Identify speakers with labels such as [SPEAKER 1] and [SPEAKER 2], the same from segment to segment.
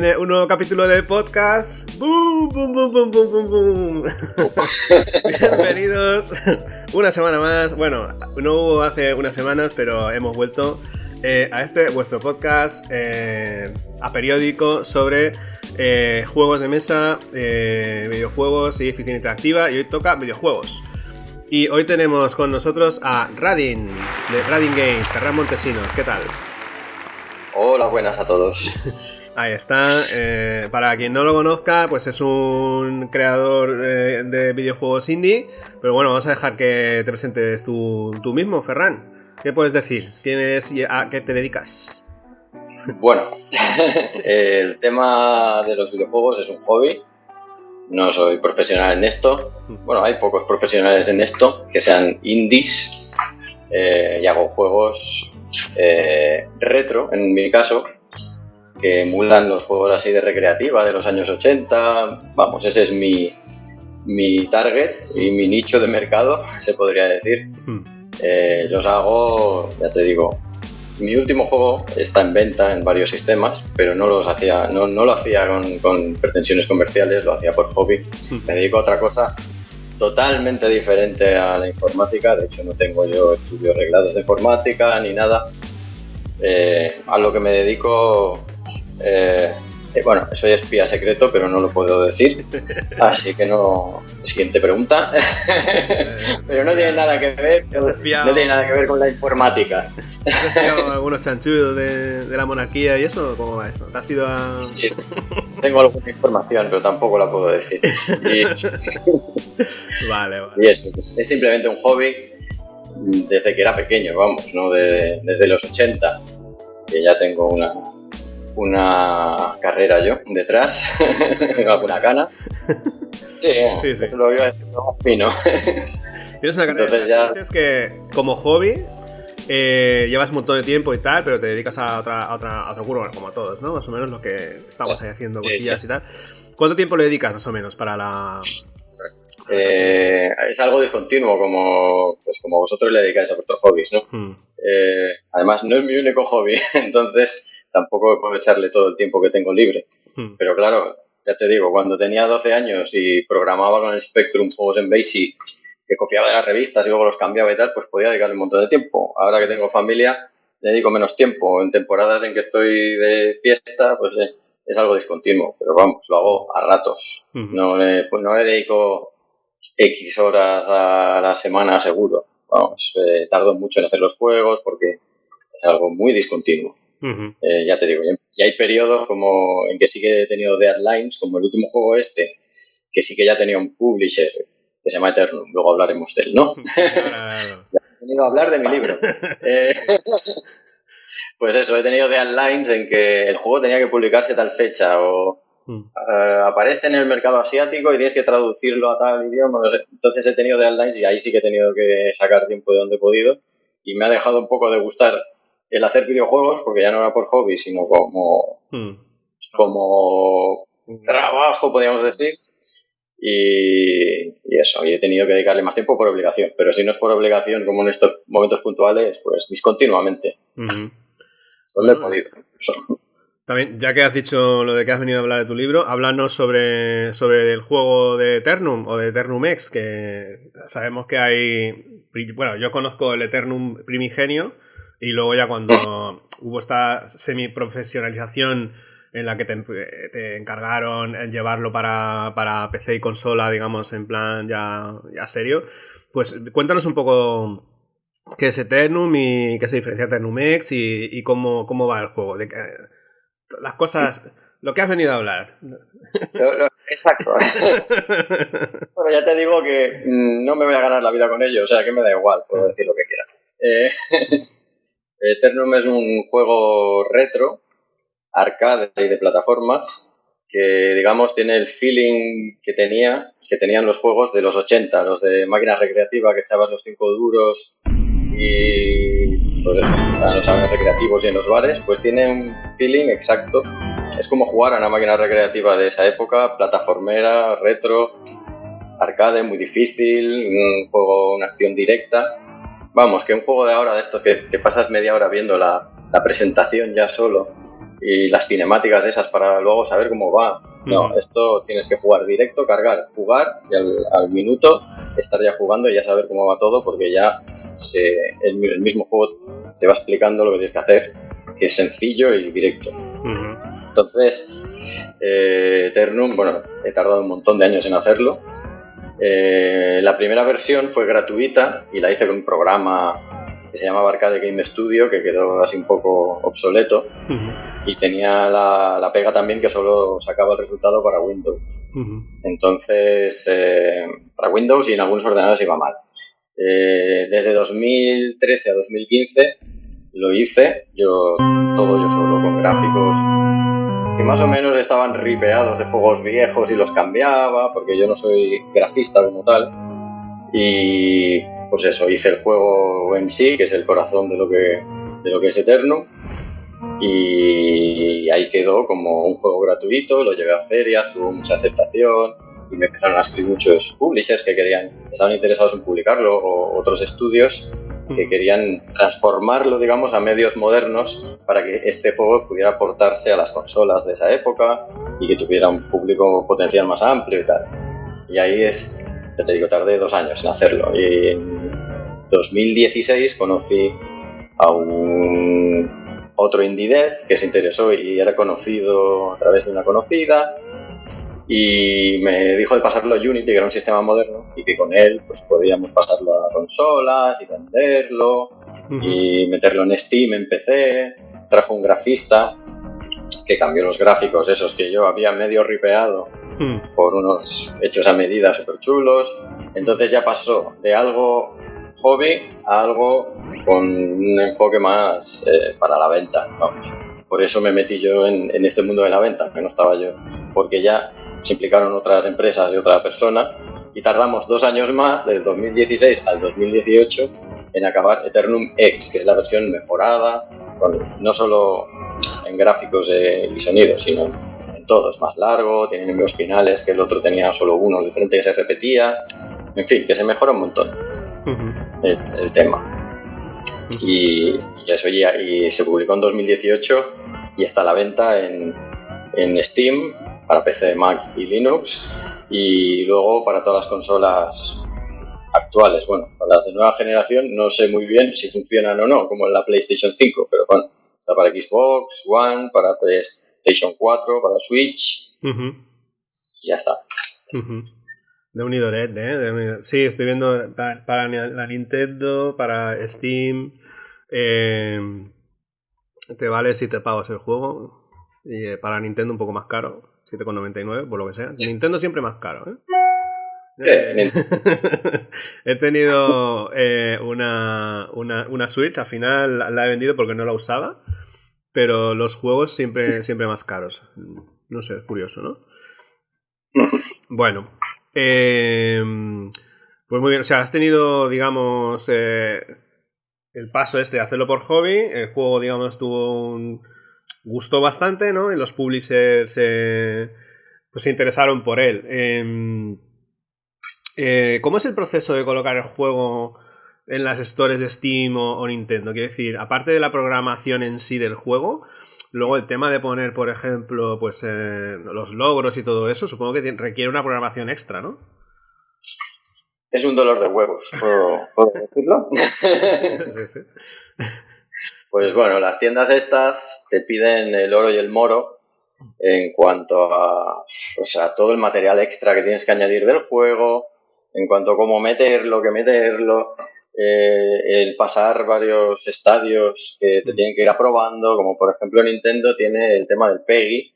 [SPEAKER 1] viene un nuevo capítulo de podcast. ¡Bum, bum, bum, bum, bum, bum, bum! Bienvenidos una semana más. Bueno, no hubo hace unas semanas, pero hemos vuelto a este vuestro podcast a periódico sobre juegos de mesa, videojuegos y ficción interactiva. Y hoy toca videojuegos. Y hoy tenemos con nosotros a Radin, de Radin Games, Ferran Montesinos. ¿Qué tal?
[SPEAKER 2] Hola, buenas a todos.
[SPEAKER 1] Ahí está. Para quien no lo conozca, pues es un creador de videojuegos indie. Pero bueno, vamos a dejar que te presentes tú mismo, Ferran. ¿Qué puedes decir? ¿Quién eres y a qué te dedicas?
[SPEAKER 2] Bueno, el tema de los videojuegos es un hobby. No soy profesional en esto. Bueno, hay pocos profesionales en esto que sean indies. Y hago juegos retro, en mi caso, que emulan los juegos así de recreativa de los años 80. Vamos, ese es mi target y mi nicho de mercado, se podría decir. Los hago, ya te digo, mi último juego está en venta en varios sistemas, pero no lo hacía con pretensiones comerciales, lo hacía por hobby. Me dedico a otra cosa totalmente diferente a la informática. De hecho, no tengo yo estudios reglados de informática ni nada. A lo que me dedico, bueno, soy espía secreto, pero no lo puedo decir, así que no. Siguiente pregunta. Pero no tiene nada que ver, con la informática.
[SPEAKER 1] ¿Has espiado algunos chanchullos de la monarquía y eso? ¿Cómo va eso? ¿Te has ido a...?
[SPEAKER 2] Sí, tengo alguna información, pero tampoco la puedo decir.
[SPEAKER 1] Vale.
[SPEAKER 2] Y eso, es simplemente un hobby desde que era pequeño, vamos, ¿no? Desde los 80, que ya tengo una carrera yo detrás, alguna cana. Sí. Eso lo iba a decir más fino.
[SPEAKER 1] Tienes una carrera. Entonces ya... Es que como hobby llevas un montón de tiempo y tal, pero te dedicas a otro curro, como a todos, ¿no? Más o menos lo que estabas ahí haciendo cosillas y tal. ¿Cuánto tiempo le dedicas más o menos para la...?
[SPEAKER 2] Es algo discontinuo, como vosotros le dedicáis a vuestros hobbies, ¿no? Además, no es mi único hobby, entonces tampoco puedo echarle todo el tiempo que tengo libre. Pero claro, ya te digo, cuando tenía 12 años y programaba con el Spectrum juegos en BASIC, que copiaba de las revistas y luego los cambiaba y tal, pues podía dedicarle un montón de tiempo. Ahora que tengo familia, le dedico menos tiempo. En temporadas en que estoy de fiesta, pues es algo discontinuo, pero vamos, lo hago a ratos. No le dedico X horas a la semana seguro. Vamos, tardo mucho en hacer los juegos porque es algo muy discontinuo. Ya te digo, y hay periodos como en que sí que he tenido deadlines, como el último juego que sí que ya tenía un publisher que se llama Eternum, luego hablaremos de él, ¿no? Ya he venido a hablar de mi libro. Pues eso, he tenido deadlines en que el juego tenía que publicarse a tal fecha o aparece en el mercado asiático y tienes que traducirlo a tal idioma. No sé. Entonces he tenido deadlines y ahí sí que he tenido que sacar tiempo de donde he podido y me ha dejado un poco de gustar el hacer videojuegos, porque ya no era por hobby, sino como trabajo, podríamos decir. Y eso, y he tenido que dedicarle más tiempo por obligación. Pero si no es por obligación, como en estos momentos puntuales, pues discontinuamente. ¿Dónde he podido? Eso.
[SPEAKER 1] También, ya que has dicho lo de que has venido a hablar de tu libro, háblanos sobre el juego de Eternum o de Eternum X, que sabemos que hay... Bueno, yo conozco el Eternum primigenio y luego ya cuando hubo esta semiprofesionalización en la que te encargaron en llevarlo para PC y consola, digamos, en plan ya serio, pues cuéntanos un poco qué es Eternum y qué se diferencia de Eternum X y cómo va el juego. Las cosas, lo que has venido a hablar.
[SPEAKER 2] Exacto. Bueno, ya te digo que no me voy a ganar la vida con ello, o sea que me da igual, puedo decir lo que quiera. Eternum es un juego retro, arcade y de plataformas, que digamos tiene el feeling que tenían los juegos de los 80, los de máquina recreativa, que echabas los 5 duros y pues eso, estaban los salones recreativos y en los bares, pues tiene un feeling exacto. Es como jugar a una máquina recreativa de esa época, plataformera, retro, arcade, muy difícil, un juego, una acción directa. Vamos, que un juego de ahora de estos que pasas media hora viendo la presentación ya solo y las cinemáticas esas para luego saber cómo va. No, esto tienes que jugar directo, cargar, jugar y al minuto estar ya jugando y ya saber cómo va todo, porque ya el mismo juego te va explicando lo que tienes que hacer, que es sencillo y directo. Entonces, Eternum, bueno, he tardado un montón de años en hacerlo. La primera versión fue gratuita y la hice con un programa que se llamaba Arcade Game Studio, que quedó así un poco obsoleto, y tenía la pega también que solo sacaba el resultado para Windows. Entonces, para Windows y en algunos ordenadores iba mal. Desde 2013 a 2015 lo hice todo yo solo, con gráficos que más o menos estaban ripeados de juegos viejos y los cambiaba, porque yo no soy grafista como tal. Y pues eso, hice el juego en sí, que es el corazón de lo que es Eternum, y ahí quedó como un juego gratuito. Lo llevé a ferias, tuvo mucha aceptación y me empezaron a escribir muchos publishers que estaban interesados en publicarlo, o otros estudios que querían transformarlo, digamos, a medios modernos para que este juego pudiera portarse a las consolas de esa época y que tuviera un público potencial más amplio y tal. Y ahí ya te digo, tardé 2 años en hacerlo. Y en 2016 conocí a otro indie dev que se interesó y era conocido a través de una conocida, y me dijo de pasarlo a Unity, que era un sistema moderno, y que con él pues podíamos pasarlo a consolas y venderlo y meterlo en Steam, en PC. Trajo un grafista que cambió los gráficos esos que yo había medio ripeado por unos hechos a medida súper chulos. Entonces ya pasó de algo hobby a algo con un enfoque más para la venta, vamos. Por eso me metí yo en este mundo de la venta, que no estaba yo, porque ya se implicaron otras empresas y otra persona, y tardamos 2 años más, del 2016 al 2018, en acabar Eternum X, que es la versión mejorada, no solo en gráficos y sonidos, sino en todo. Es más largo, tiene enemigos finales, que el otro tenía solo uno diferente que se repetía. En fin, que se mejora un montón el tema. Y eso ya, y se publicó en 2018 y está a la venta en Steam para PC, Mac y Linux, y luego para todas las consolas actuales. Bueno, para las de nueva generación no sé muy bien si funcionan o no, como en la PlayStation 5, pero bueno, está para Xbox One, para PlayStation 4, para Switch, y ya está.
[SPEAKER 1] De unido Red, ¿eh? Sí, estoy viendo para la Nintendo, para Steam. Te vale si te pagas el juego. Y para Nintendo un poco más caro, 7,99, por lo que sea. Nintendo siempre más caro, ¿eh? He tenido una Switch, al final la he vendido porque no la usaba, pero los juegos siempre más caros. No sé, es curioso, ¿no? Bueno, pues muy bien, o sea, has tenido, digamos, el paso de hacerlo por hobby. El juego, digamos, gustó bastante, ¿no? Y los publishers pues se interesaron por él. ¿Cómo es el proceso de colocar el juego en las stores de Steam o Nintendo? Quiero decir, aparte de la programación en sí del juego, luego el tema de poner, por ejemplo, pues los logros y todo eso, supongo que requiere una programación extra, ¿no?
[SPEAKER 2] Es un dolor de huevos, ¿puedo decirlo?
[SPEAKER 1] Sí.
[SPEAKER 2] Pues bueno, las tiendas estas te piden el oro y el moro en cuanto a, o sea, todo el material extra que tienes que añadir del juego, en cuanto a cómo meterlo, el pasar varios estadios que te tienen que ir aprobando, como por ejemplo Nintendo tiene el tema del PEGI,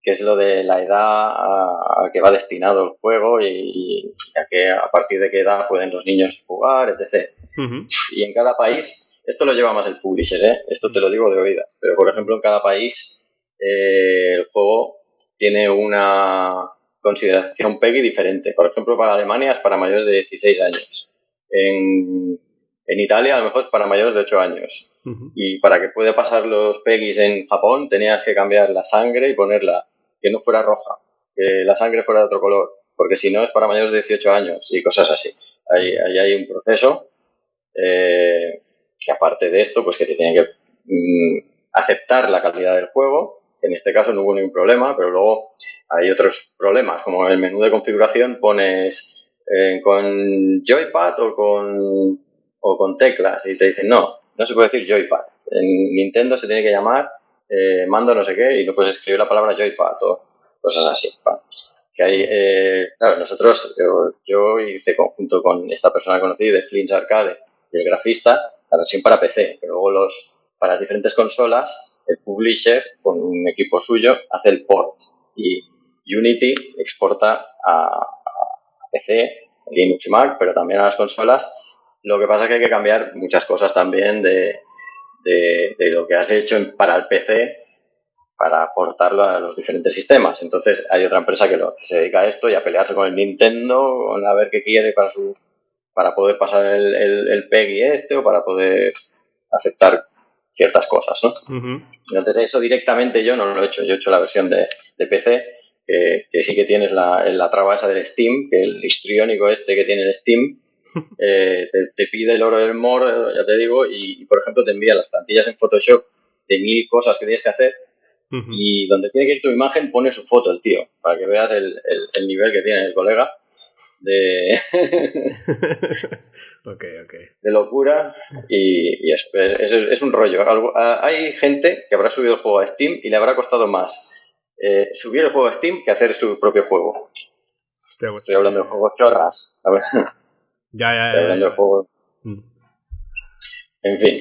[SPEAKER 2] que es lo de la edad a que va destinado el juego y a partir de qué edad pueden los niños jugar, etc. Y en cada país, esto lo lleva más el publisher, esto te lo digo de oídas, pero por ejemplo en cada país el juego tiene una consideración PEGI diferente. Por ejemplo, para Alemania es para mayores de 16 años. En Italia a lo mejor es para mayores de 8 años. Y para que pueda pasar los PEGIs en Japón tenías que cambiar la sangre y ponerla que no fuera roja, que la sangre fuera de otro color, porque si no es para mayores de 18 años y cosas así. Ahí hay un proceso que aparte de esto, pues que te tienen que aceptar la calidad del juego En este caso no hubo ningún problema, pero luego hay otros problemas, como en el menú de configuración pones con joypad o con teclas y te dicen no se puede decir joypad. En Nintendo se tiene que llamar mando no sé qué y no puedes escribir la palabra joypad o cosas así. ¿Vale? Que hay, claro, nosotros, yo hice junto con esta persona que conocí de Flinch Arcade y el grafista la versión para PC, pero luego para las diferentes consolas el publisher con un equipo suyo hace el port y Unity exporta a PC, Linux y Mac, pero también a las consolas. Lo que pasa es que hay que cambiar muchas cosas también de lo que has hecho para el PC para portarlo a los diferentes sistemas. Entonces hay otra empresa que se dedica a esto y a pelearse con el Nintendo, a ver qué quiere para poder pasar el PEGI o para poder aceptar ciertas cosas, ¿no?
[SPEAKER 1] Uh-huh.
[SPEAKER 2] Entonces eso directamente yo no lo he hecho. Yo he hecho la versión de PC, que sí que tienes la traba esa del Steam, que el histriónico que tiene el Steam te pide el oro del more, ya te digo, y por ejemplo te envía las plantillas en Photoshop de 1000 cosas que tienes que hacer. Uh-huh. Y donde tiene que ir tu imagen pone su foto el tío, para que veas el nivel que tiene el colega de de locura y eso es un rollo. Hay gente que habrá subido el juego a Steam y le habrá costado más subir el juego a Steam que hacer su propio juego.
[SPEAKER 1] Hostia,
[SPEAKER 2] estoy hablando de juegos chorras.
[SPEAKER 1] Ya.
[SPEAKER 2] Estoy hablando de juegos. En fin.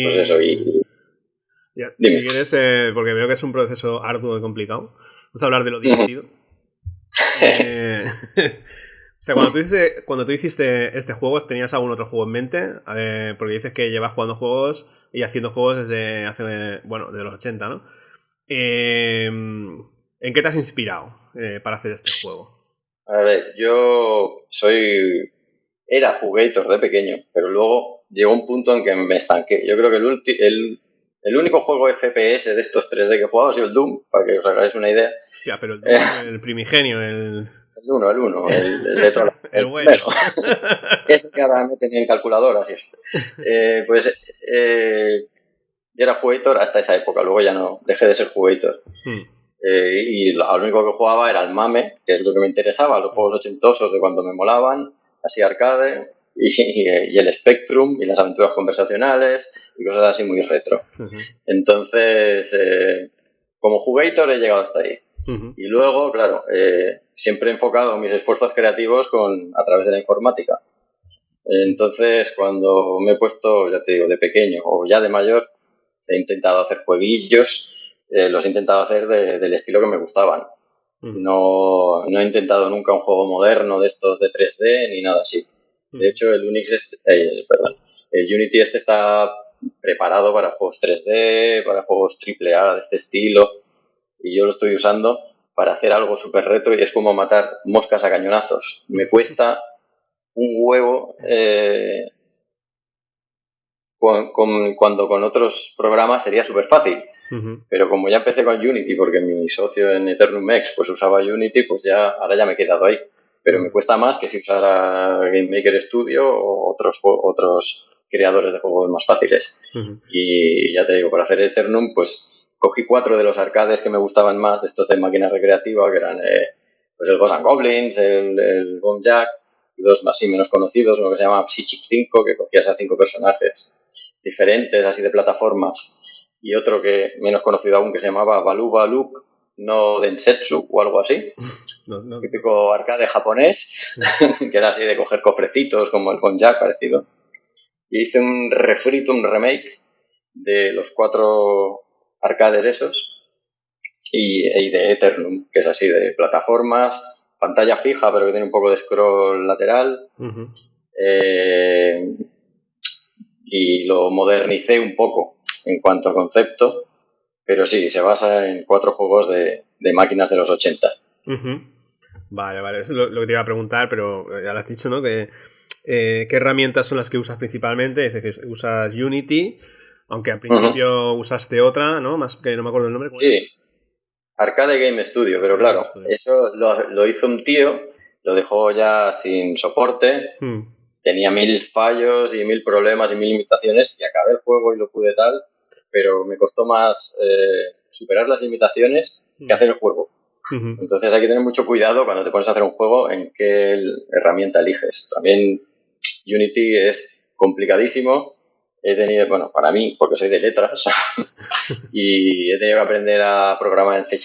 [SPEAKER 2] Pues eso
[SPEAKER 1] ya, si quieres, porque veo que es un proceso arduo y complicado, vamos a hablar de lo divertido. O sea, cuando tú hiciste este juego, ¿tenías algún otro juego en mente? Porque dices que llevas jugando juegos y haciendo juegos desde desde los 80, ¿no? ¿En qué te has inspirado para hacer este juego?
[SPEAKER 2] A ver, yo era jugator de pequeño, pero luego llegó un punto en que me estanqué. Yo creo que el único juego FPS de estos 3D que he jugado ha sido el Doom, para que os hagáis una idea.
[SPEAKER 1] Hostia, pero el Doom, el primigenio, el
[SPEAKER 2] 1, el de todo.
[SPEAKER 1] el bueno.
[SPEAKER 2] Ese que ahora meten en calculadora, así es. Yo era jugator hasta esa época, luego ya no, dejé de ser jugator. Y lo único que jugaba era el MAME, que es lo que me interesaba, los juegos ochentosos de cuando me molaban, así arcade, y el Spectrum, y las aventuras conversacionales, y cosas así muy retro. Uh-huh. Entonces, como jugator he llegado hasta ahí. Uh-huh. Y luego, claro, siempre he enfocado mis esfuerzos creativos a través de la informática. Entonces, cuando me he puesto, ya te digo, de pequeño o ya de mayor, he intentado hacer jueguillos, los he intentado hacer del estilo que me gustaban. Uh-huh. No he intentado nunca un juego moderno de estos de 3D ni nada así. Uh-huh. De hecho, el Unity está preparado para juegos 3D, para juegos AAA de este estilo, y yo lo estoy usando para hacer algo súper retro y es como matar moscas a cañonazos. Me cuesta un huevo cuando con otros programas sería súper fácil. Uh-huh. Pero como ya empecé con Unity, porque mi socio en Eternum X pues usaba Unity, pues ahora ya me he quedado ahí. Pero me cuesta más que si usara Game Maker Studio o otros creadores de juegos más fáciles. Uh-huh. Y ya te digo, para hacer Eternum, pues cogí 4 de los arcades que me gustaban más, de estos de máquina recreativa, que eran pues el Ghosts and Goblins, el Bomb Jack, y 2 más y menos conocidos, uno que se llama Psychic 5, que cogías a 5 personajes diferentes, así de plataformas, y otro que menos conocido aún, que se llamaba Baluba Loop no Densetsu o algo así. No. Típico arcade japonés, que era así de coger cofrecitos como el Bomb Jack parecido. Y hice un refrito, un remake de los 4 arcades esos y de Eternum, que es así de plataformas, pantalla fija pero que tiene un poco de scroll lateral. Uh-huh. Y lo modernicé un poco en cuanto a concepto, pero sí, se basa en 4 juegos de máquinas de los 80.
[SPEAKER 1] Uh-huh. Vale, eso es lo que te iba a preguntar, pero ya lo has dicho, ¿no? ¿Qué herramientas son las que usas principalmente? Dices que usas Unity, aunque al principio uh-huh. usaste otra, ¿no? Más que no me acuerdo el nombre.
[SPEAKER 2] Sí, Arcade Game Studio, pero claro, eso lo hizo un tío, lo dejó ya sin soporte, tenía 1000 fallos y 1000 problemas y 1000 limitaciones, y acabé el juego y lo pude tal, pero me costó más superar las limitaciones que hacer el juego. Entonces hay que tener mucho cuidado cuando te pones a hacer un juego en qué herramienta eliges. También Unity es complicadísimo. He tenido, bueno, para mí, porque soy de letras, y he tenido que aprender a programar en C#,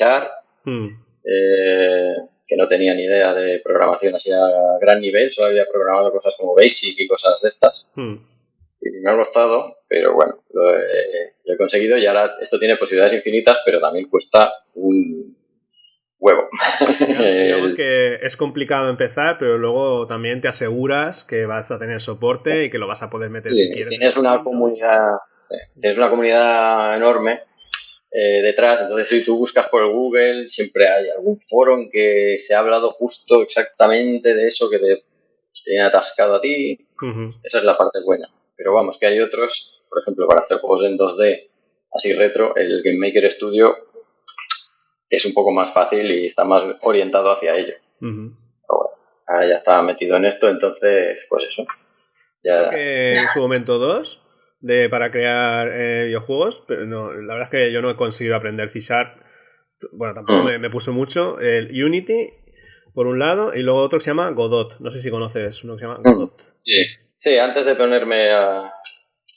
[SPEAKER 2] que no tenía ni idea de programación así a gran nivel, solo había programado cosas como Basic y cosas de estas. Y me ha costado, pero bueno, lo he conseguido y ahora esto tiene posibilidades infinitas, pero también cuesta un huevo.
[SPEAKER 1] Digamos que es complicado empezar, pero luego también te aseguras que vas a tener soporte y que lo vas a poder meter si quieres.
[SPEAKER 2] Tienes una comunidad, tienes una comunidad enorme detrás, entonces si tú buscas por Google siempre hay algún foro en que se ha hablado justo exactamente de eso que te tiene atascado a ti. Esa es la parte buena. Pero vamos, que hay otros, por ejemplo, para hacer juegos en 2D así retro, el Game Maker Studio es un poco más fácil y está más orientado hacia ello. Pero bueno, ahora ya estaba metido en esto, entonces, pues eso. Ya...
[SPEAKER 1] En su momento 2 para crear videojuegos, pero no, la verdad es que yo no he conseguido aprender C#. Bueno, tampoco me puse mucho. El Unity, por un lado, y luego otro que se llama Godot. No sé si conoces uno que se llama Godot.
[SPEAKER 2] Sí, antes de ponerme a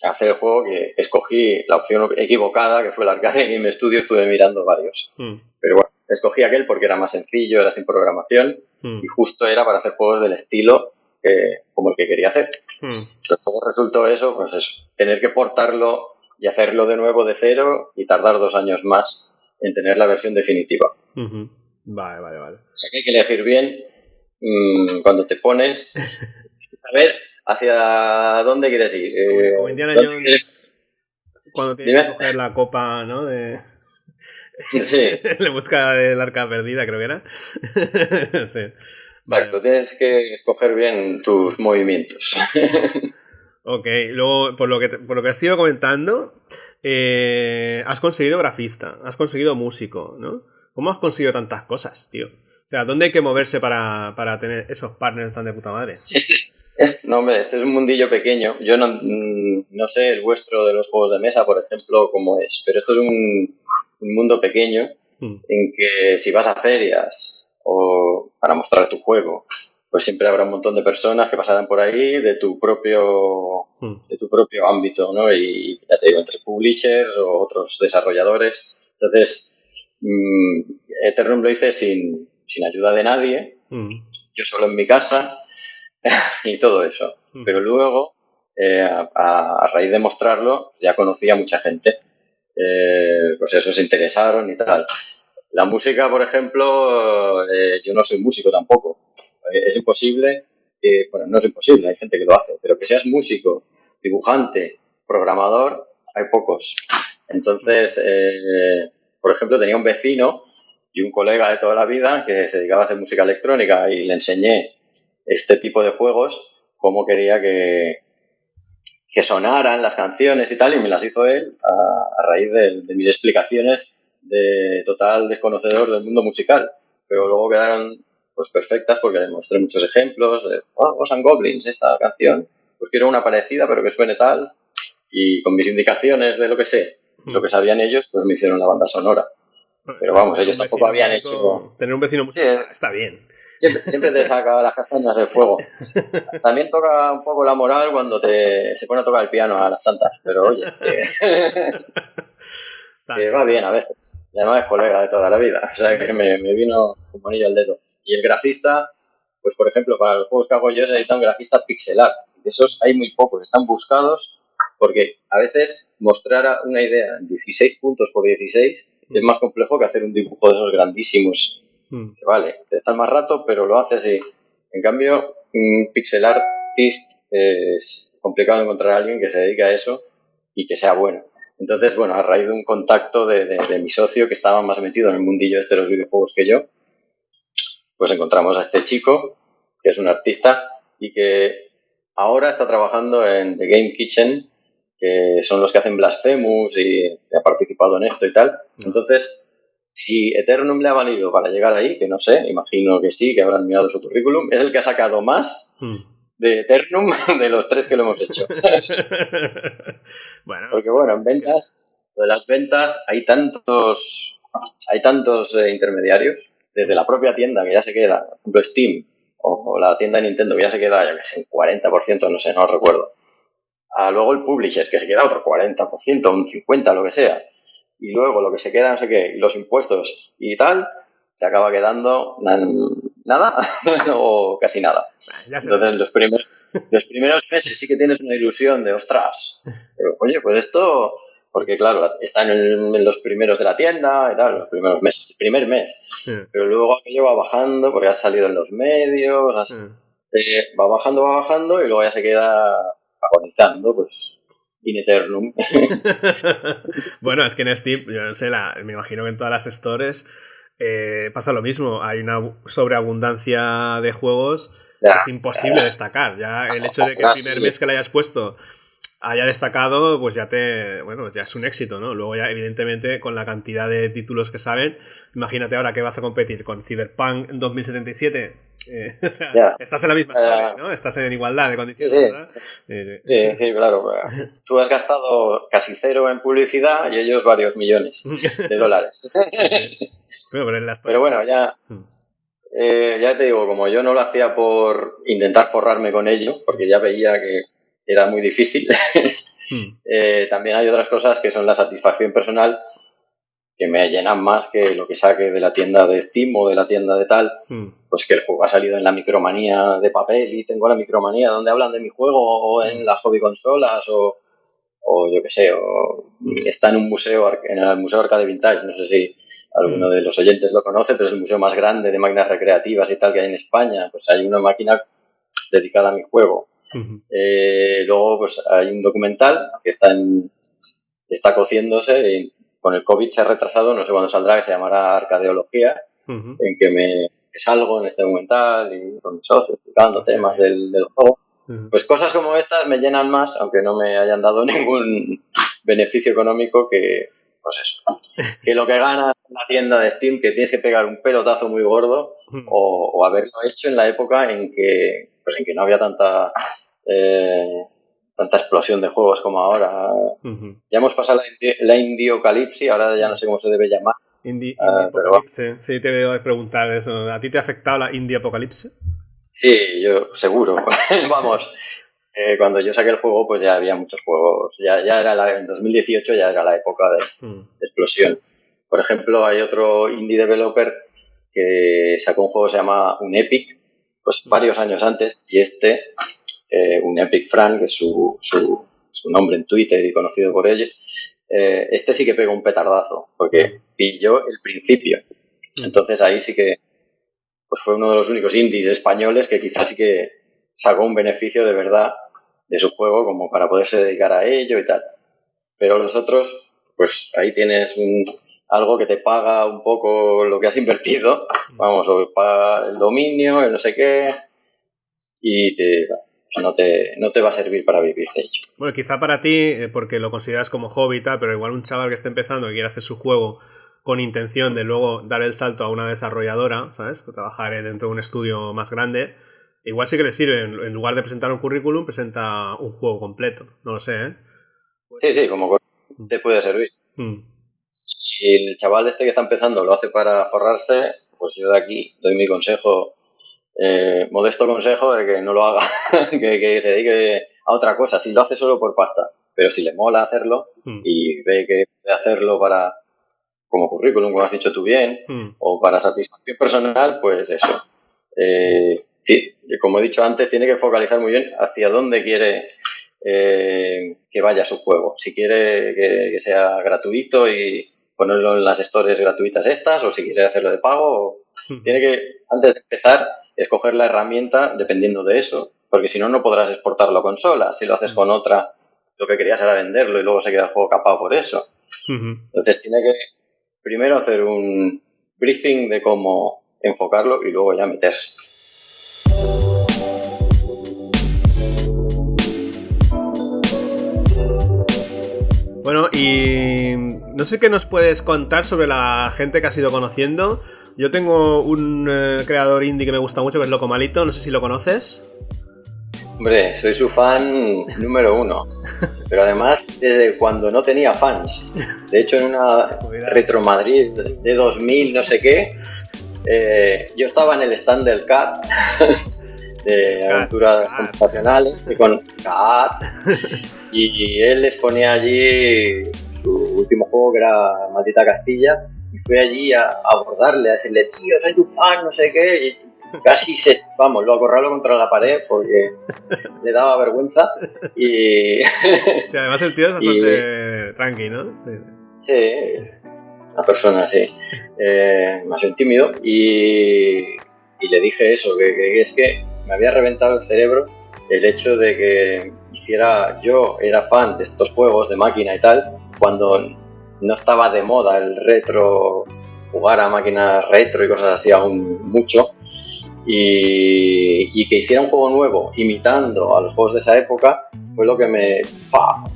[SPEAKER 2] hacer el juego, que escogí la opción equivocada, que fue el Arcade Game Studio, estuve mirando varios. Pero bueno, escogí aquel porque era más sencillo, era sin programación y justo era para hacer juegos del estilo como el que quería hacer. Entonces, ¿cómo resultó eso? Pues eso, tener que portarlo y hacerlo de nuevo de cero y tardar 2 años más en tener la versión definitiva.
[SPEAKER 1] Vale.
[SPEAKER 2] O sea que hay que elegir bien cuando te pones, saber hacia dónde quieres ir.
[SPEAKER 1] Como Indiana Jones, cuando tiene que coger la copa, ¿no?
[SPEAKER 2] Sí.
[SPEAKER 1] En busca del arca perdida, creo que era. Sí.
[SPEAKER 2] Exacto, tienes que escoger bien tus movimientos.
[SPEAKER 1] Ok, luego, por lo que has ido comentando, has conseguido grafista, has conseguido músico, ¿no? ¿Cómo has conseguido tantas cosas, tío? O sea, ¿dónde hay que moverse para tener esos partners tan de puta madre?
[SPEAKER 2] No, hombre, este es un mundillo pequeño. Yo no sé el vuestro de los juegos de mesa, por ejemplo, cómo es, pero esto es un mundo pequeño en que si vas a ferias o para mostrar tu juego, pues siempre habrá un montón de personas que pasarán por ahí de tu propio ámbito, ¿no? Y ya te digo, entre publishers o otros desarrolladores. Entonces, Eternum lo hice sin ayuda de nadie, yo solo en mi casa y todo eso. Pero luego, a raíz de mostrarlo, ya conocía a mucha gente. Pues eso, se interesaron y tal. La música, por ejemplo, yo no soy músico tampoco. Es imposible, bueno, no es imposible, hay gente que lo hace, pero que seas músico, dibujante, programador, hay pocos. Entonces, por ejemplo, tenía un vecino y un colega de toda la vida que se dedicaba a hacer música electrónica y le enseñé este tipo de juegos, cómo quería que sonaran las canciones y tal, y me las hizo él a raíz de mis explicaciones de total desconocedor del mundo musical. Pero luego quedaron pues perfectas porque le mostré muchos ejemplos de Ghosts and Goblins, esta canción, pues quiero una parecida pero que suene tal, y con mis indicaciones de lo que sé, lo que sabían ellos, pues me hicieron la banda sonora. Pero vamos, ellos tampoco habían hecho...
[SPEAKER 1] Tener un vecino músico está bien.
[SPEAKER 2] Siempre te saca las castañas del fuego. También toca un poco la moral cuando se pone a tocar el piano a las tantas, pero oye, que va bien a veces. Y además es colega de toda la vida, o sea que me vino como anillo al dedo. Y el grafista, pues por ejemplo, para los juegos que hago yo he necesitado un grafista pixelar. De esos hay muy pocos, están buscados porque a veces mostrar una idea en 16 puntos por 16 es más complejo que hacer un dibujo de esos grandísimos. Que vale, te estás más rato, pero lo haces y en cambio un pixel artist es complicado encontrar a alguien que se dedique a eso y que sea bueno. Entonces, bueno, a raíz de un contacto de mi socio que estaba más metido en el mundillo de los videojuegos que yo, pues encontramos a este chico que es un artista y que ahora está trabajando en The Game Kitchen, que son los que hacen Blasphemous y ha participado en esto y tal. Entonces, si Eternum le ha valido para llegar ahí, que no sé, imagino que sí, que habrán mirado su currículum, es el que ha sacado más de Eternum de los 3 que lo hemos hecho.
[SPEAKER 1] Bueno,
[SPEAKER 2] porque bueno, en ventas lo de las ventas, hay tantos intermediarios, desde la propia tienda que ya se queda, por ejemplo Steam o la tienda de Nintendo que ya se queda, yo que sé, un 40%, no sé, no recuerdo. Luego el publisher, que se queda otro 40%, un 50%, lo que sea. Y luego lo que se queda, no sé qué, y los impuestos y tal, se acaba quedando nada o casi nada. Entonces los primeros meses sí que tienes una ilusión de, ostras, oye, pues esto, porque claro, están en los primeros de la tienda y tal, los primeros meses, el primer mes. Sí. Pero luego aquello va bajando porque has salido en los medios, va bajando y luego ya se queda agonizando, pues in eternum.
[SPEAKER 1] Bueno, es que en Steam, yo no sé, me imagino que en todas las stores pasa lo mismo. Hay una sobreabundancia de juegos que es imposible destacar. Ya el hecho de que el primer mes que le hayas puesto haya destacado, pues ya ya es un éxito, ¿no? Luego ya, evidentemente, con la cantidad de títulos que salen, imagínate ahora que vas a competir con Cyberpunk 2077. O sea, estás en la misma escala, ¿no? Estás en igualdad de condiciones,
[SPEAKER 2] sí,
[SPEAKER 1] ¿verdad?
[SPEAKER 2] Sí, claro. Tú has gastado casi 0 en publicidad y ellos varios millones de dólares. Pero bueno, ya te digo, como yo no lo hacía por intentar forrarme con ello, porque ya veía que era muy difícil, también hay otras cosas que son la satisfacción personal, que me llenan más que lo que saque de la tienda de Steam o de la tienda de tal, pues que el juego ha salido en la Micromanía de papel y tengo la Micromanía donde hablan de mi juego, o en la Hobby Consolas, o yo qué sé, o está en un museo, en el Museo Arcade Vintage, no sé si alguno de los oyentes lo conoce, pero es el museo más grande de máquinas recreativas y tal que hay en España. Pues hay una máquina dedicada a mi juego. Luego pues hay un documental que está cociéndose y con el COVID se ha retrasado, no sé cuándo saldrá, que se llamará Arcadeología, en que me salgo en este documental y con mis socios explicando temas del juego. Pues cosas como estas me llenan más, aunque no me hayan dado ningún beneficio económico, que pues eso, que lo que ganas en la tienda de Steam, que tienes que pegar un pelotazo muy gordo, o haberlo hecho en la época en que no había tanta explosión de juegos como ahora. Ya hemos pasado la indiocalipsis, ahora ya no sé cómo se debe llamar.
[SPEAKER 1] Indie-apocalipsis. Sí, te voy a preguntar eso. ¿A ti te ha afectado la indie-apocalipsis?
[SPEAKER 2] Sí, yo seguro. Vamos, cuando yo saqué el juego, pues ya había muchos juegos. Ya era en 2018 ya era la época de explosión. Por ejemplo, hay otro indie developer que sacó un juego que se llama Unepic, pues varios años antes, y Unepic Fran, que es su nombre en Twitter y conocido por ellos, este sí que pegó un petardazo, porque pilló el principio. Entonces ahí sí que pues fue uno de los únicos indies españoles que quizás sí que sacó un beneficio de verdad de su juego como para poderse dedicar a ello y tal. Pero los otros, pues ahí tienes algo que te paga un poco lo que has invertido, vamos, o paga el dominio, el no sé qué, y no te va a servir para vivir de ello.
[SPEAKER 1] Bueno, quizá para ti, porque lo consideras como hobby y tal, pero igual un chaval que está empezando, que quiere hacer su juego con intención de luego dar el salto a una desarrolladora, ¿sabes? Trabajar dentro de un estudio más grande, igual sí que le sirve, en lugar de presentar un currículum, presenta un juego completo, no lo sé, ¿eh?
[SPEAKER 2] Sí, como te puede servir. Si el chaval que está empezando lo hace para forrarse, pues yo de aquí doy mi consejo, modesto consejo de que no lo haga, que se dedique a otra cosa. Si lo hace solo por pasta, pero si le mola hacerlo y ve que puede hacerlo como currículum, como has dicho tú bien, o para satisfacción personal, pues eso. Como he dicho antes, tiene que focalizar muy bien hacia dónde quiere que vaya su juego. Si quiere que sea gratuito y ponerlo en las stores gratuitas estas, o si quiere hacerlo de pago, tiene que, antes de empezar, escoger la herramienta dependiendo de eso, porque si no, no podrás exportarlo a consola. Si lo haces con otra, lo que querías era venderlo y luego se queda el juego capado por eso. Entonces tiene que primero hacer un briefing de cómo enfocarlo y luego ya meterse.
[SPEAKER 1] Bueno, y no sé qué nos puedes contar sobre la gente que has ido conociendo. Yo tengo un creador indie que me gusta mucho, que es Loco Malito, no sé si lo conoces.
[SPEAKER 2] Hombre, soy su fan número 1. Pero además desde cuando no tenía fans. De hecho, en una Retro Madrid de 2000, no sé qué, yo estaba en el stand del CAT, de aventuras computacionales, con CAT, y él les ponía allí su último juego, que era Maldita Castilla, y fui allí a abordarle, a decirle, tío, soy tu fan, no sé qué, y casi lo acorralo contra la pared porque le daba vergüenza y...
[SPEAKER 1] Sí, además el tío es bastante tranqui, ¿no?
[SPEAKER 2] Sí, una persona así, más bien tímido, y le dije eso, que es que me había reventado el cerebro el hecho de que yo era fan de estos juegos de máquina y tal, cuando no estaba de moda el retro, jugar a máquinas retro y cosas así aún mucho, y que hiciera un juego nuevo imitando a los juegos de esa época fue lo que me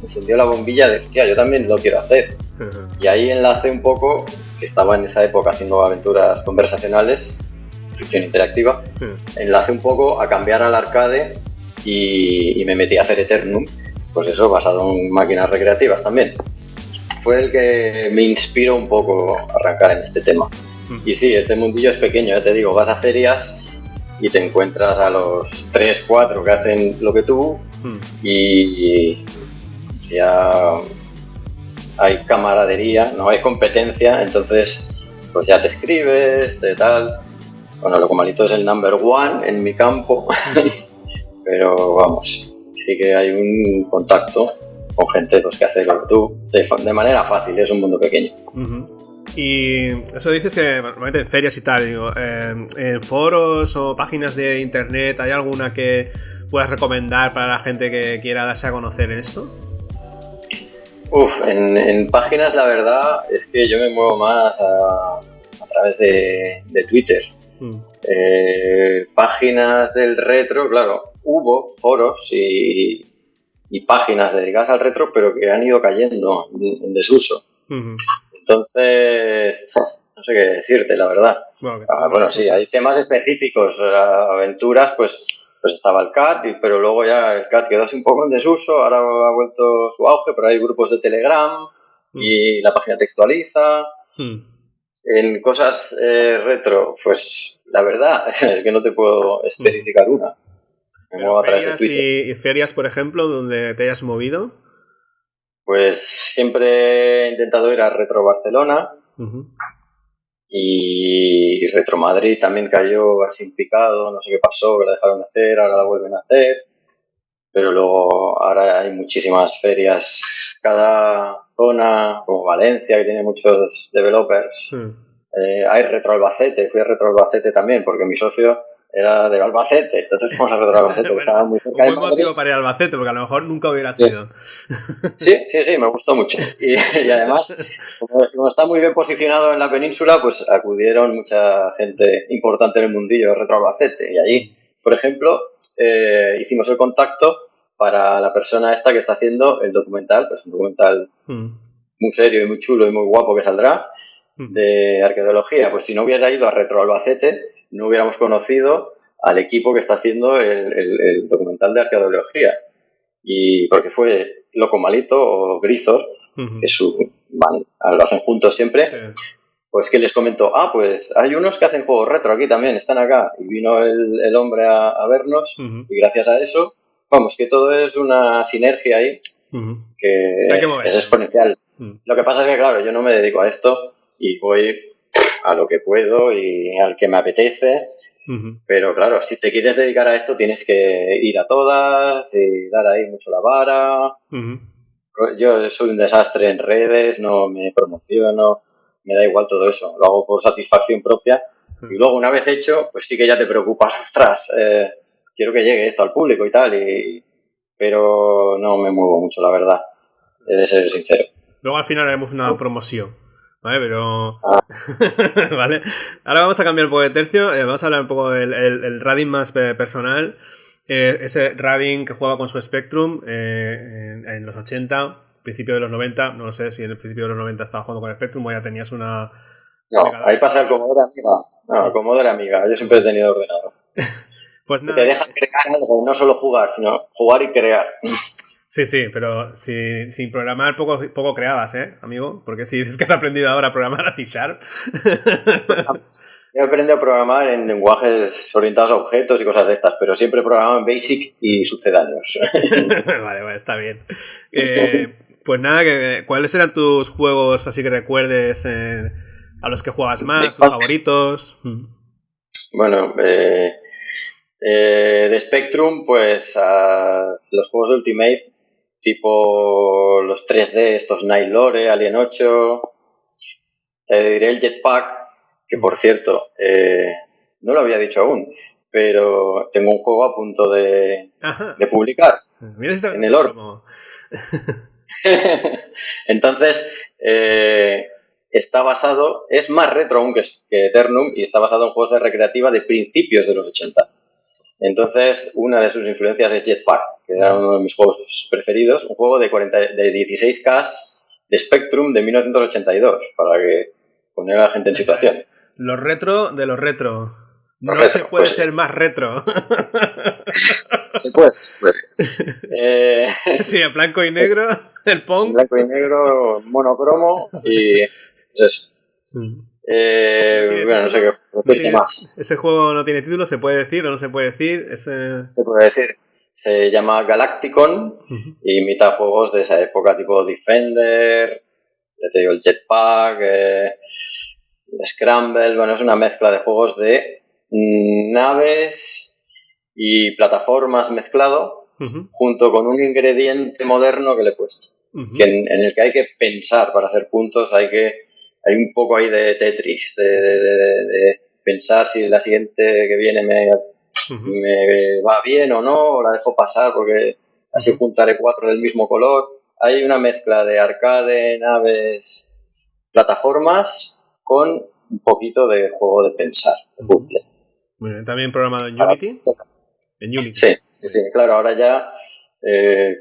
[SPEAKER 2] encendió la bombilla de, hostia, yo también lo quiero hacer. Y ahí enlacé un poco, que estaba en esa época haciendo aventuras conversacionales, ficción interactiva, enlacé un poco a cambiar al arcade y me metí a hacer Eternum, pues eso, basado en máquinas recreativas también. Fue el que me inspiró un poco a arrancar en este tema. Y sí, este mundillo es pequeño, ya te digo, vas a ferias y te encuentras a los 3, 4 que hacen lo que tú y ya hay camaradería, no hay competencia, entonces pues ya te escribes, tal. Bueno, Locomalito es el number one en mi campo, pero vamos, sí que hay un contacto con gente pues, que hace lo que tú de manera fácil, es un mundo pequeño.
[SPEAKER 1] Y eso dices que normalmente en ferias y tal, digo, en foros o páginas de internet, ¿hay alguna que puedas recomendar para la gente que quiera darse a conocer en esto?
[SPEAKER 2] En páginas la verdad es que yo me muevo más a través de Twitter. Páginas del retro, claro, hubo foros y páginas dedicadas al retro, pero que han ido cayendo en desuso. Entonces, no sé qué decirte, la verdad. Bueno, sí, hay temas específicos, aventuras, pues estaba el CAT, pero luego ya el CAT quedó así un poco en desuso, ahora ha vuelto su auge, pero hay grupos de Telegram y la página textualiza. En cosas retro, pues la verdad es que no te puedo especificar una. Me muevo a través de Twitter.
[SPEAKER 1] ¿Y ferias, por ejemplo, donde te hayas movido?
[SPEAKER 2] Pues siempre he intentado ir a Retro Barcelona y Retro Madrid también cayó así en picado, no sé qué pasó, que la dejaron de hacer, ahora la vuelven a hacer, pero luego ahora hay muchísimas ferias, cada zona, como Valencia, que tiene muchos developers, hay Retro Albacete, fui a Retro Albacete también, porque mi socio era de Albacete, entonces fuimos a Retro Albacete, que estaba muy cerca de Madrid.
[SPEAKER 1] Un buen motivo para ir a Albacete, porque a lo mejor nunca hubiera sido.
[SPEAKER 2] Sí, me gustó mucho. Y además, como está muy bien posicionado en la península, pues acudieron mucha gente importante en el mundillo de Retro Albacete. Y allí, por ejemplo, hicimos el contacto para la persona esta que está haciendo el documental, pues un documental muy serio y muy chulo y muy guapo que saldrá, de arqueología. Pues si no hubiera ido a Retro Albacete, no hubiéramos conocido al equipo que está haciendo el documental de arqueología. Y porque fue Locomalito o Grisor, que lo hacen juntos siempre, pues que les comentó, pues hay unos que hacen juegos retro aquí también, están acá. Y vino el hombre a vernos y gracias a eso, vamos, que todo es una sinergia ahí que es exponencial. Lo que pasa es que, claro, yo no me dedico a esto y voy a lo que puedo y al que me apetece. Pero claro, si te quieres dedicar a esto tienes que ir a todas y dar ahí mucho la vara. Yo soy un desastre en redes, no me promociono, me da igual todo eso, lo hago por satisfacción propia. Y luego una vez hecho, pues sí que ya te preocupas, ostras, quiero que llegue esto al público y tal, pero no me muevo mucho, la verdad, he de ser sincero.
[SPEAKER 1] Luego al final haremos una promoción. Vale, pero... vale. Ahora vamos a cambiar un poco de tercio. Vamos a hablar un poco del Radin más personal. Ese Radin que jugaba con su Spectrum en los 80, principio de los 90. No lo sé si en el principio de los 90 estaba jugando con Spectrum o ya tenías una...
[SPEAKER 2] No, ahí pasa el Commodore Amiga. No, el Commodore Amiga. Yo siempre he tenido ordenador.
[SPEAKER 1] Pues nada.
[SPEAKER 2] Te dejan crear algo, no solo jugar, sino jugar y crear.
[SPEAKER 1] Sí, sí, pero sin programar poco creabas, amigo? Porque si dices que has aprendido ahora a programar a C Sharp.
[SPEAKER 2] He aprendido a programar en lenguajes orientados a objetos y cosas de estas, pero siempre he programado en BASIC y sucedáneos.
[SPEAKER 1] Vale, está bien. Pues nada, ¿cuáles eran tus juegos así que recuerdes a los que jugabas más, tus favoritos?
[SPEAKER 2] Bueno, de Spectrum, pues los juegos de Ultimate, tipo los 3D, estos Night Lore, Alien 8, te diré el Jetpack, que por cierto, no lo había dicho aún, pero tengo un juego a punto de publicar.
[SPEAKER 1] Mira si
[SPEAKER 2] en el horno. Entonces, está basado, es más retro aún que Eternum, y está basado en juegos de recreativa de principios de los 80. Entonces, una de sus influencias es Jetpack, que era uno de mis juegos preferidos, un juego de 16K de Spectrum de 1982, para que poner a la gente en situación.
[SPEAKER 1] Los retro de los retro. No
[SPEAKER 2] retro,
[SPEAKER 1] se puede ser más retro.
[SPEAKER 2] Se puede.
[SPEAKER 1] Sí, en blanco y negro, el Pong.
[SPEAKER 2] En blanco y negro, monocromo y pues eso. Bueno, no sé qué decir más.
[SPEAKER 1] ¿Ese juego no tiene título? ¿Se puede decir o no se puede decir?
[SPEAKER 2] Se puede decir. Se llama Galacticon y imita juegos de esa época, tipo Defender, ya te digo, el Jetpack, el Scramble. Bueno, es una mezcla de juegos de naves y plataformas mezclado, junto con un ingrediente moderno que le he puesto, en el que hay que pensar para hacer puntos, hay un poco ahí de Tetris, de pensar si la siguiente que viene me va bien o no, o la dejo pasar porque así juntaré 4 del mismo color. Hay una mezcla de arcade, naves, plataformas, con un poquito de juego de pensar, de puzzle.
[SPEAKER 1] Muy bien. ¿También programado en Unity? En Unity.
[SPEAKER 2] Sí, claro, ahora ya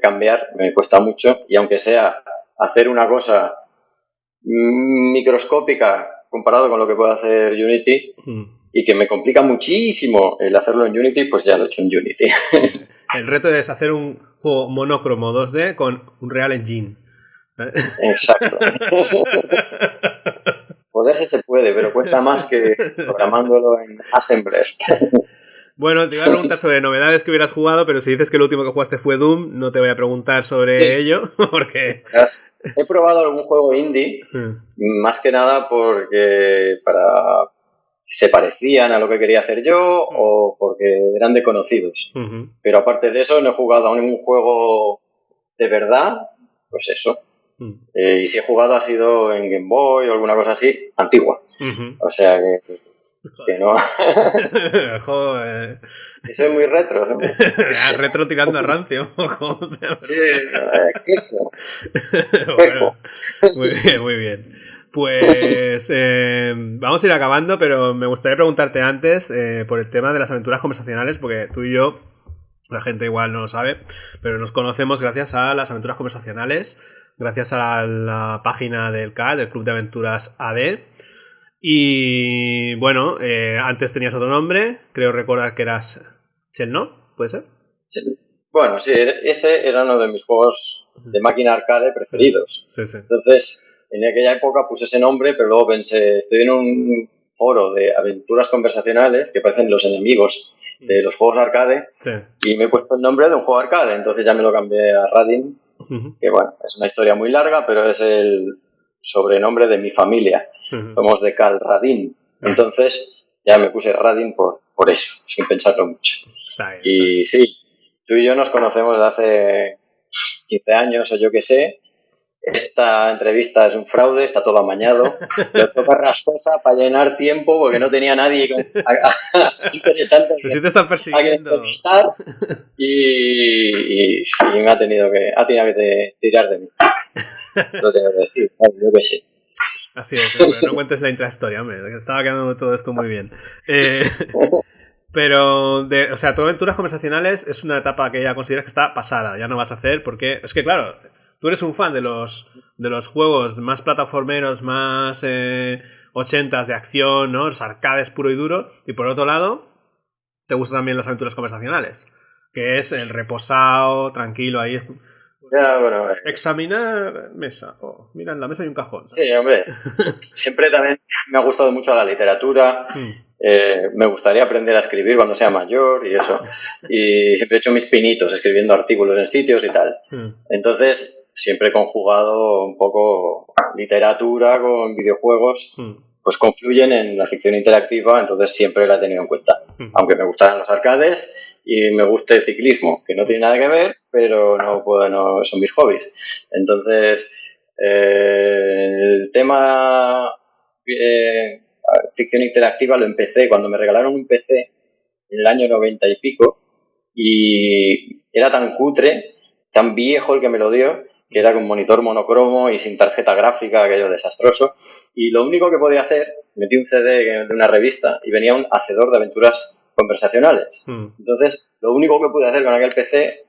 [SPEAKER 2] cambiar me cuesta mucho, y aunque sea hacer una cosa microscópica comparado con lo que puede hacer Unity, y que me complica muchísimo el hacerlo en Unity, pues ya lo he hecho en Unity.
[SPEAKER 1] El reto es hacer un juego monocromo 2D con un Real Engine.
[SPEAKER 2] Exacto. Poderse se puede, pero cuesta más que programándolo en Assembler.
[SPEAKER 1] Bueno, te iba a preguntar sobre novedades que hubieras jugado, pero si dices que lo último que jugaste fue Doom, no te voy a preguntar sobre ello, porque...
[SPEAKER 2] He probado algún juego indie, más que nada porque se parecían a lo que quería hacer yo o porque eran de conocidos. Pero aparte de eso, no he jugado a ningún juego de verdad, pues eso. Y si he jugado ha sido en Game Boy o alguna cosa así, antigua. O sea que no.
[SPEAKER 1] Joder.
[SPEAKER 2] Y soy muy retro.
[SPEAKER 1] Retro tirando a rancio.
[SPEAKER 2] Sí, quejo.
[SPEAKER 1] Bueno, muy bien. Pues vamos a ir acabando, pero me gustaría preguntarte antes por el tema de las aventuras conversacionales, porque tú y yo, la gente igual no lo sabe, pero nos conocemos gracias a las aventuras conversacionales, gracias a la página del CAD, del Club de Aventuras AD. Y bueno, antes tenías otro nombre, creo recordar que eras Chelno, ¿puede ser?
[SPEAKER 2] Bueno, sí, ese era uno de mis juegos de máquina arcade preferidos.
[SPEAKER 1] Sí.
[SPEAKER 2] Entonces, en aquella época puse ese nombre, pero luego pensé, estoy en un foro de aventuras conversacionales que parecen los enemigos de los juegos arcade, y me he puesto el nombre de un juego arcade, entonces ya me lo cambié a Radin, que bueno, es una historia muy larga, pero es el sobrenombre de mi familia. Somos de Cal Radin. Entonces ya me puse Radin por eso, sin pensarlo mucho.
[SPEAKER 1] Está bien.
[SPEAKER 2] Y sí, tú y yo nos conocemos desde hace 15 años o yo qué sé. Esta entrevista es un fraude, está todo amañado. Lo toca rascosa para llenar tiempo porque no tenía nadie interesante
[SPEAKER 1] que están persiguiendo.
[SPEAKER 2] Entrevistar y me ha tenido que tirar de mí. Lo tengo que decir, yo qué sé.
[SPEAKER 1] Así es, pero no cuentes la intrahistoria, hombre. Estaba quedando todo esto muy bien. Pero, o sea, tu aventuras conversacionales es una etapa que ya consideras que está pasada. Ya no vas a hacer porque... Es que, claro, tú eres un fan de los juegos más plataformeros, más 80s de acción, ¿no? Los arcades puro y duro. Y por otro lado, te gustan también las aventuras conversacionales. Que es el reposado, tranquilo, ahí
[SPEAKER 2] Ya, bueno,
[SPEAKER 1] examinar mesa. Oh, mira, en la mesa hay un cajón.
[SPEAKER 2] Sí, hombre. Siempre también me ha gustado mucho la literatura. Me gustaría aprender a escribir cuando sea mayor y eso. Y siempre he hecho mis pinitos escribiendo artículos en sitios y tal. Entonces, siempre he conjugado un poco literatura con videojuegos. Pues confluyen en la ficción interactiva, entonces siempre la he tenido en cuenta. Aunque me gustaran los arcades y me guste el ciclismo, que no tiene nada que ver, pero no son mis hobbies. Entonces, el tema ficción interactiva lo empecé cuando me regalaron un PC en el año 90 y pico, y era tan cutre, tan viejo el que me lo dio, que era con monitor monocromo y sin tarjeta gráfica, aquello desastroso. Y lo único que podía hacer, metí un CD de una revista y venía un hacedor de aventuras conversacionales. Entonces, lo único que pude hacer con aquel PC,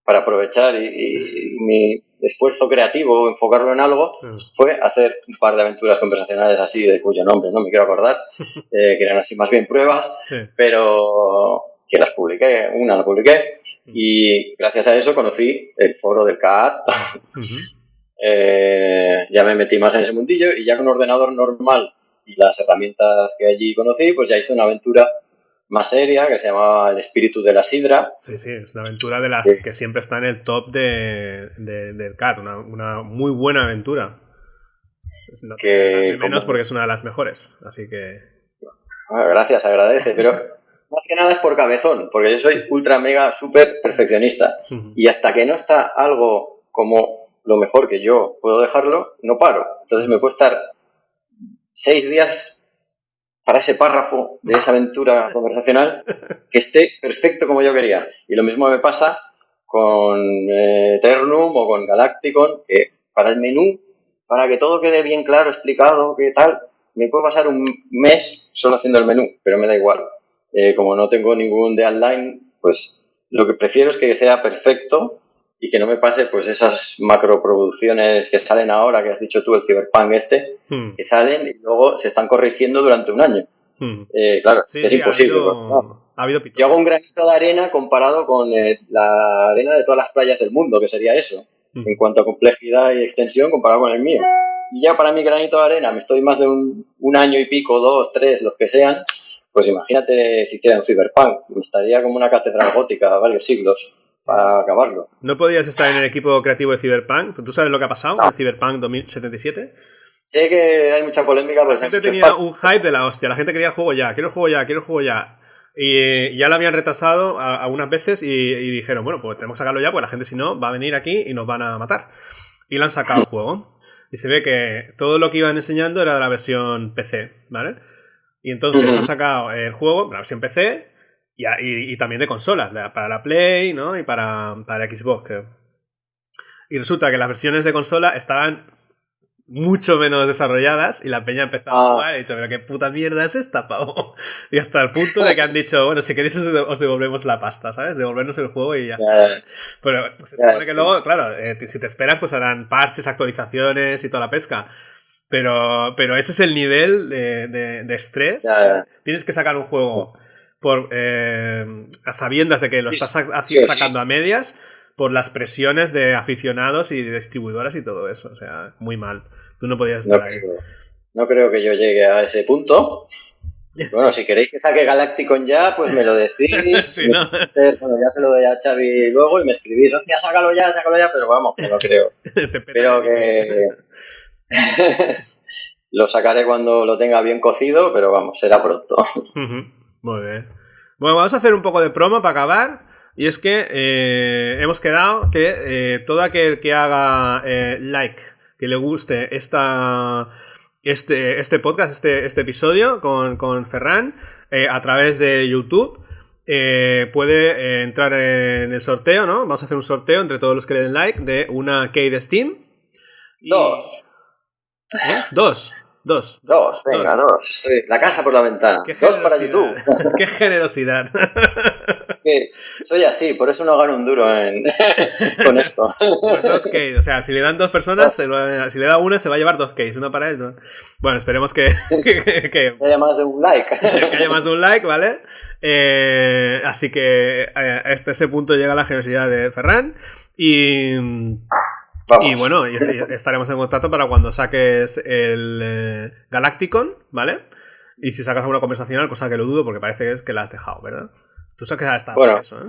[SPEAKER 2] para aprovechar y mi esfuerzo creativo, enfocarlo en algo, fue hacer un par de aventuras conversacionales así, de cuyo nombre no me quiero acordar, que eran así más bien pruebas, pero que las publiqué, una la publiqué, y gracias a eso conocí el foro del CAAT. Ya me metí más en ese mundillo y ya con ordenador normal y las herramientas que allí conocí, pues ya hice una aventura más seria que se llamaba El espíritu de la sidra.
[SPEAKER 1] Sí, es una aventura de las que siempre está en el top del CAT, una muy buena aventura. No que menos porque es una de las mejores, así que...
[SPEAKER 2] Bueno, gracias, agradece, pero más que nada es por cabezón, porque yo soy ultra mega super perfeccionista y hasta que no está algo como lo mejor que yo puedo dejarlo, no paro. Entonces me puedo estar 6 días para ese párrafo de esa aventura conversacional que esté perfecto como yo quería. Y lo mismo me pasa con Eternum o con Galacticon, que para el menú, para que todo quede bien claro, explicado, qué tal, me puedo pasar un mes solo haciendo el menú, pero me da igual. Como no tengo ningún deadline, pues lo que prefiero es que sea perfecto y que no me pase pues esas macroproducciones que salen ahora, que has dicho tú, el Cyberpunk que salen y luego se están corrigiendo durante un año. Claro, es imposible.
[SPEAKER 1] Ha habido
[SPEAKER 2] yo hago un granito de arena comparado con la arena de todas las playas del mundo, que sería eso, en cuanto a complejidad y extensión comparado con el mío. Y ya para mi granito de arena me estoy más de un año y pico, 2, 3, los que sean, pues imagínate si hiciera un Cyberpunk, me estaría como una catedral gótica varios siglos para acabarlo.
[SPEAKER 1] ¿No podías estar en el equipo creativo de Cyberpunk? ¿Tú sabes lo que ha pasado con el Cyberpunk 2077?
[SPEAKER 2] Sé que hay mucha polémica.
[SPEAKER 1] La gente tenía un hype de la hostia. La gente quería el juego ya. Quiero el juego ya. Y ya lo habían retrasado algunas veces y dijeron, bueno, pues tenemos que sacarlo ya, pues la gente si no va a venir aquí y nos van a matar. Y lo han sacado el juego. Y se ve que todo lo que iban enseñando era de la versión PC, ¿vale? Y entonces han sacado el juego, la versión PC y también de consolas, para la Play, ¿no? Y para Xbox, creo. Y resulta que las versiones de consola estaban mucho menos desarrolladas y la peña empezaba a jugar y he dicho, pero qué puta mierda es esta, pavo. Y hasta el punto de que han dicho, bueno, si queréis os devolvemos la pasta, ¿sabes? Devolvernos el juego y ya está. Pero se supone que luego, claro, si te esperas, pues harán parches, actualizaciones y toda la pesca. Pero ese es el nivel de estrés. Tienes que sacar un juego a sabiendas de que lo estás sacando a medias por las presiones de aficionados y de distribuidoras y todo eso. O sea, muy mal. Tú no podías estar ahí.
[SPEAKER 2] No creo que yo llegue a ese punto. Bueno, si queréis que saque Galacticon ya, pues me lo decís.
[SPEAKER 1] Sí, ¿no?
[SPEAKER 2] Bueno, ya se lo doy a Xavi luego y me escribís, hostia, sácalo ya, pero vamos, que no creo. Pero que... lo sacaré cuando lo tenga bien cocido, pero vamos, será pronto.
[SPEAKER 1] Muy bien. Bueno, vamos a hacer un poco de promo para acabar. Y es que hemos quedado que todo aquel que haga like, que le guste este podcast, este episodio con Ferran, a través de YouTube, puede entrar en el sorteo, ¿no? Vamos a hacer un sorteo entre todos los que le den like de una key de Steam.
[SPEAKER 2] Dos.
[SPEAKER 1] Dos.
[SPEAKER 2] Venga, dos. La casa por la ventana. 2 para YouTube.
[SPEAKER 1] ¡Qué generosidad!
[SPEAKER 2] Es que soy así, por eso no gano un duro con esto.
[SPEAKER 1] Pues 2 keys, o sea, si le dan 2 personas, si le da una, se va a llevar 2 keys, una para él, ¿no? Bueno, esperemos que
[SPEAKER 2] haya más de un like.
[SPEAKER 1] Que haya más de un like, ¿vale? Así que hasta ese punto llega la generosidad de Ferran. Y
[SPEAKER 2] Vamos.
[SPEAKER 1] y bueno, estaremos en contacto para cuando saques el Galacticon, ¿vale? Y si sacas alguna conversacional, cosa que lo dudo porque parece que la has dejado, ¿verdad? Tú sabes que has estado
[SPEAKER 2] Bueno,
[SPEAKER 1] en eso,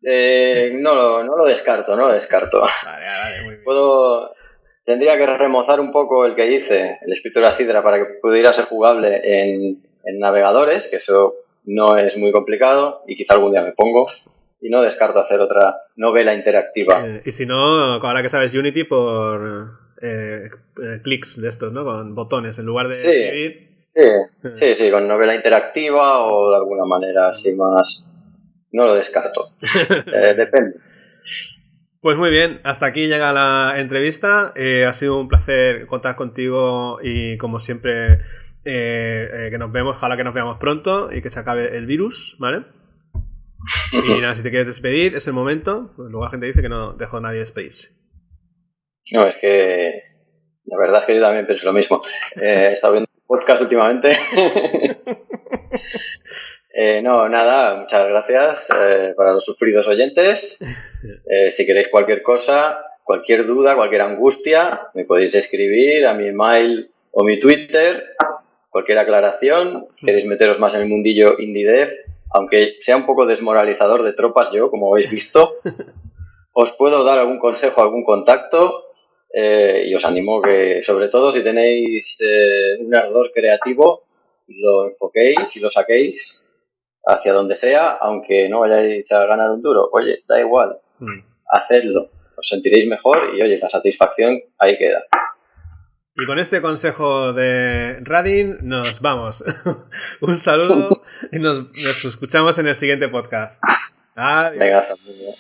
[SPEAKER 1] ¿eh?
[SPEAKER 2] no lo descarto, no lo descarto.
[SPEAKER 1] Vale, muy bien.
[SPEAKER 2] Tendría que remozar un poco el que hice, el espíritu de la sidra, para que pudiera ser jugable en navegadores, que eso no es muy complicado, y quizá algún día me pongo. Y no descarto hacer otra novela interactiva.
[SPEAKER 1] Y si no, ahora que sabes Unity, por clics de estos, ¿no? Con botones en lugar de escribir.
[SPEAKER 2] Sí, con novela interactiva o de alguna manera así más. No lo descarto. Depende.
[SPEAKER 1] Pues muy bien, hasta aquí llega la entrevista. Ha sido un placer contar contigo y como siempre que nos vemos, ojalá que nos veamos pronto y que se acabe el virus, ¿vale? Y nada, si te quieres despedir, es el momento. Pues luego la gente dice que no dejó a nadie despedirse.
[SPEAKER 2] No, es que la verdad es que yo también pienso lo mismo. He estado viendo podcast últimamente. No, nada, muchas gracias para los sufridos oyentes. Si queréis cualquier cosa, cualquier duda, cualquier angustia, me podéis escribir a mi email o mi Twitter, cualquier aclaración. Queréis meteros más en el mundillo indie dev, aunque sea un poco desmoralizador de tropas yo, como habéis visto, os puedo dar algún consejo, algún contacto y os animo que, sobre todo si tenéis un ardor creativo, lo enfoquéis y lo saquéis hacia donde sea, aunque no vayáis a ganar un duro. Oye, da igual, hacedlo, os sentiréis mejor y oye, la satisfacción ahí queda.
[SPEAKER 1] Y con este consejo de Radin nos vamos. Un saludo y nos escuchamos en el siguiente podcast. Adiós.
[SPEAKER 2] Venga, hasta luego.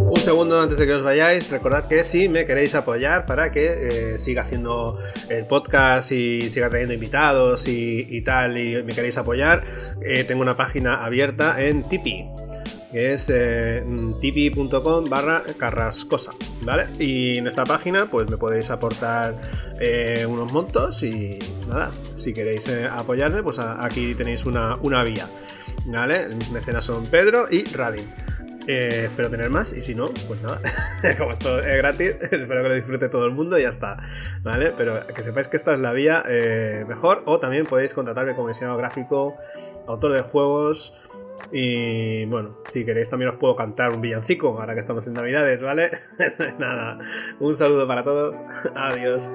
[SPEAKER 1] Un segundo antes de que os vayáis, recordad que si me queréis apoyar para que siga haciendo el podcast y siga trayendo invitados y tal, y me queréis apoyar, tengo una página abierta en Tipeee, que es tipeee.com/carrascosa, ¿vale? Y en esta página pues me podéis aportar unos montos y nada, si queréis apoyarme, pues aquí tenéis una vía, ¿vale? Mis mecenas son Pedro y Radin. Espero tener más y si no, pues nada, como esto es gratis, espero que lo disfrute todo el mundo y ya está, ¿vale? Pero que sepáis que esta es la vía mejor, o también podéis contratarme como diseñador gráfico, autor de juegos y bueno, si queréis también os puedo cantar un villancico ahora que estamos en Navidades, ¿vale? Nada, un saludo para todos, adiós.